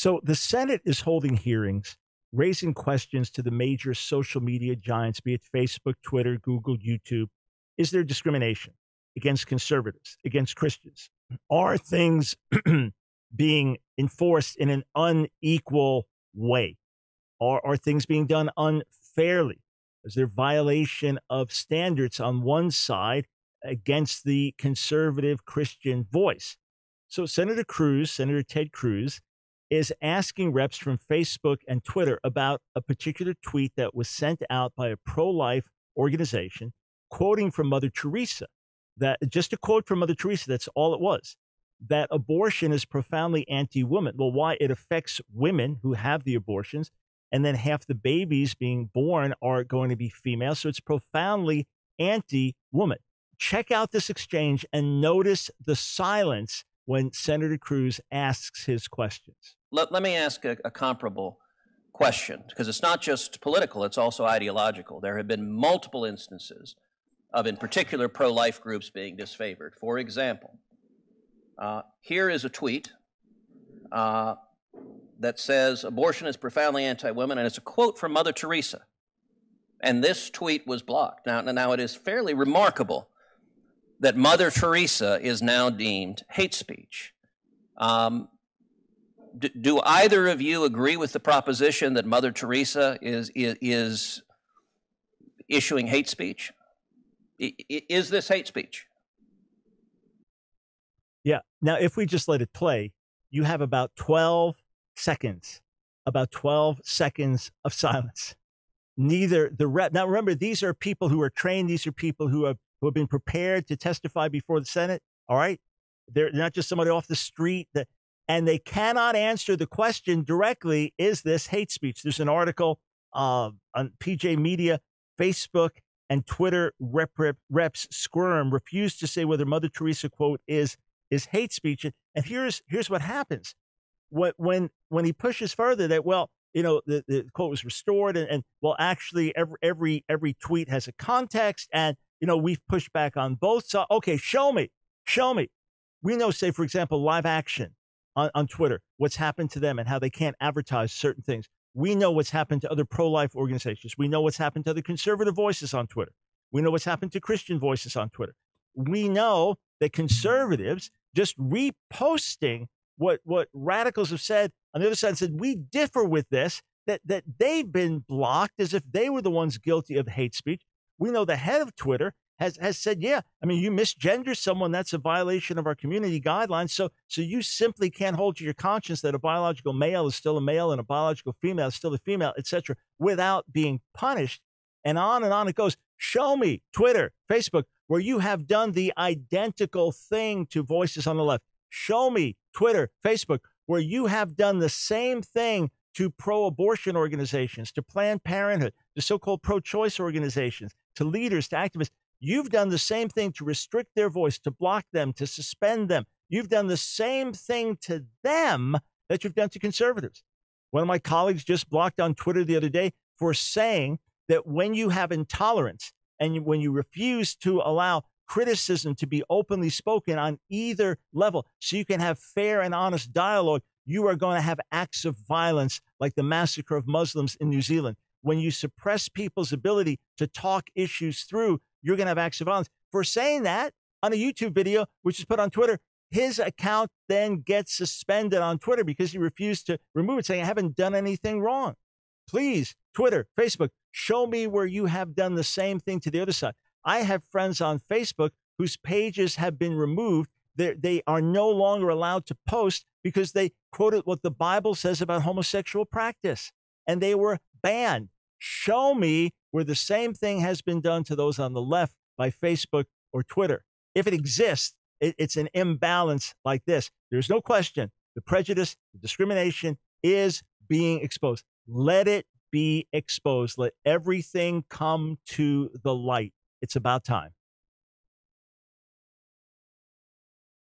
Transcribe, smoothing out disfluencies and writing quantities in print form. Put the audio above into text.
So the Senate is holding hearings, raising questions to the major social media giants, be it Facebook, Twitter, Google, YouTube. Is there discrimination against conservatives, against Christians? Are things being enforced in an unequal way? Are things being done unfairly? Is there violation of standards on one side against the conservative Christian voice? So Senator Ted Cruz, is asking reps from Facebook and Twitter about a particular tweet that was sent out by a pro-life organization, quoting from Mother Teresa. That just a quote from Mother Teresa, that's all it was. That abortion is profoundly anti-woman. Well, why? It affects women who have the abortions, and then half the babies being born are going to be female. So it's profoundly anti-woman. Check out this exchange and notice the silence when Senator Cruz asks his questions. Let me ask a comparable question, because it's not just political, it's also ideological. There have been multiple instances of, in particular, pro-life groups being disfavored. For example, here is a tweet that says, abortion is profoundly anti-women, and it's a quote from Mother Teresa. And this tweet was blocked. Now it is fairly remarkable that Mother Teresa is now deemed hate speech. Do either of you agree with the proposition that Mother Teresa is issuing hate speech? Is this hate speech? Yeah. Now, if we just let it play, you have about 12 seconds of silence. Neither the rep. Now, remember, these are people who are trained. These are people who have been prepared to testify before the Senate. All right. They're not just somebody off the street and they cannot answer the question directly. Is this hate speech? There's an article on PJ Media, Facebook and Twitter reps squirm, refuse to say whether Mother Teresa quote is hate speech. And here's what happens. When he pushes further that, well, you know, the quote was restored and well, actually every tweet has a context and, you know, we've pushed back on both sides. Okay, show me. We know, say, for example, Live Action on Twitter, what's happened to them and how they can't advertise certain things. We know what's happened to other pro-life organizations. We know what's happened to other conservative voices on Twitter. We know what's happened to Christian voices on Twitter. We know that conservatives just reposting what radicals have said on the other side said, we differ with this, that they've been blocked as if they were the ones guilty of hate speech. We know the head of Twitter has said, yeah, I mean, you misgender someone, that's a violation of our community guidelines. So you simply can't hold to your conscience that a biological male is still a male and a biological female is still a female, etc., without being punished. And on it goes. Show me Twitter, Facebook, where you have done the identical thing to voices on the left. Show me Twitter, Facebook, where you have done the same thing to pro-abortion organizations, to Planned Parenthood, to so-called pro-choice organizations, to leaders, to activists. You've done the same thing to restrict their voice, to block them, to suspend them. You've done the same thing to them that you've done to conservatives. One of my colleagues just blocked on Twitter the other day for saying that when you have intolerance and when you refuse to allow criticism to be openly spoken on either level so you can have fair and honest dialogue, you are going to have acts of violence like the massacre of Muslims in New Zealand. When you suppress people's ability to talk issues through, you're going to have acts of violence. For saying that on a YouTube video, which is put on Twitter, his account then gets suspended on Twitter because he refused to remove it, saying, I haven't done anything wrong. Please, Twitter, Facebook, show me where you have done the same thing to the other side. I have friends on Facebook whose pages have been removed. They are no longer allowed to post because they quoted what the Bible says about homosexual practice, and they were banned. Show me where the same thing has been done to those on the left by Facebook or Twitter. If it exists, it's an imbalance like this. There's no question the prejudice, the discrimination is being exposed. Let it be exposed. Let everything come to the light. It's about time.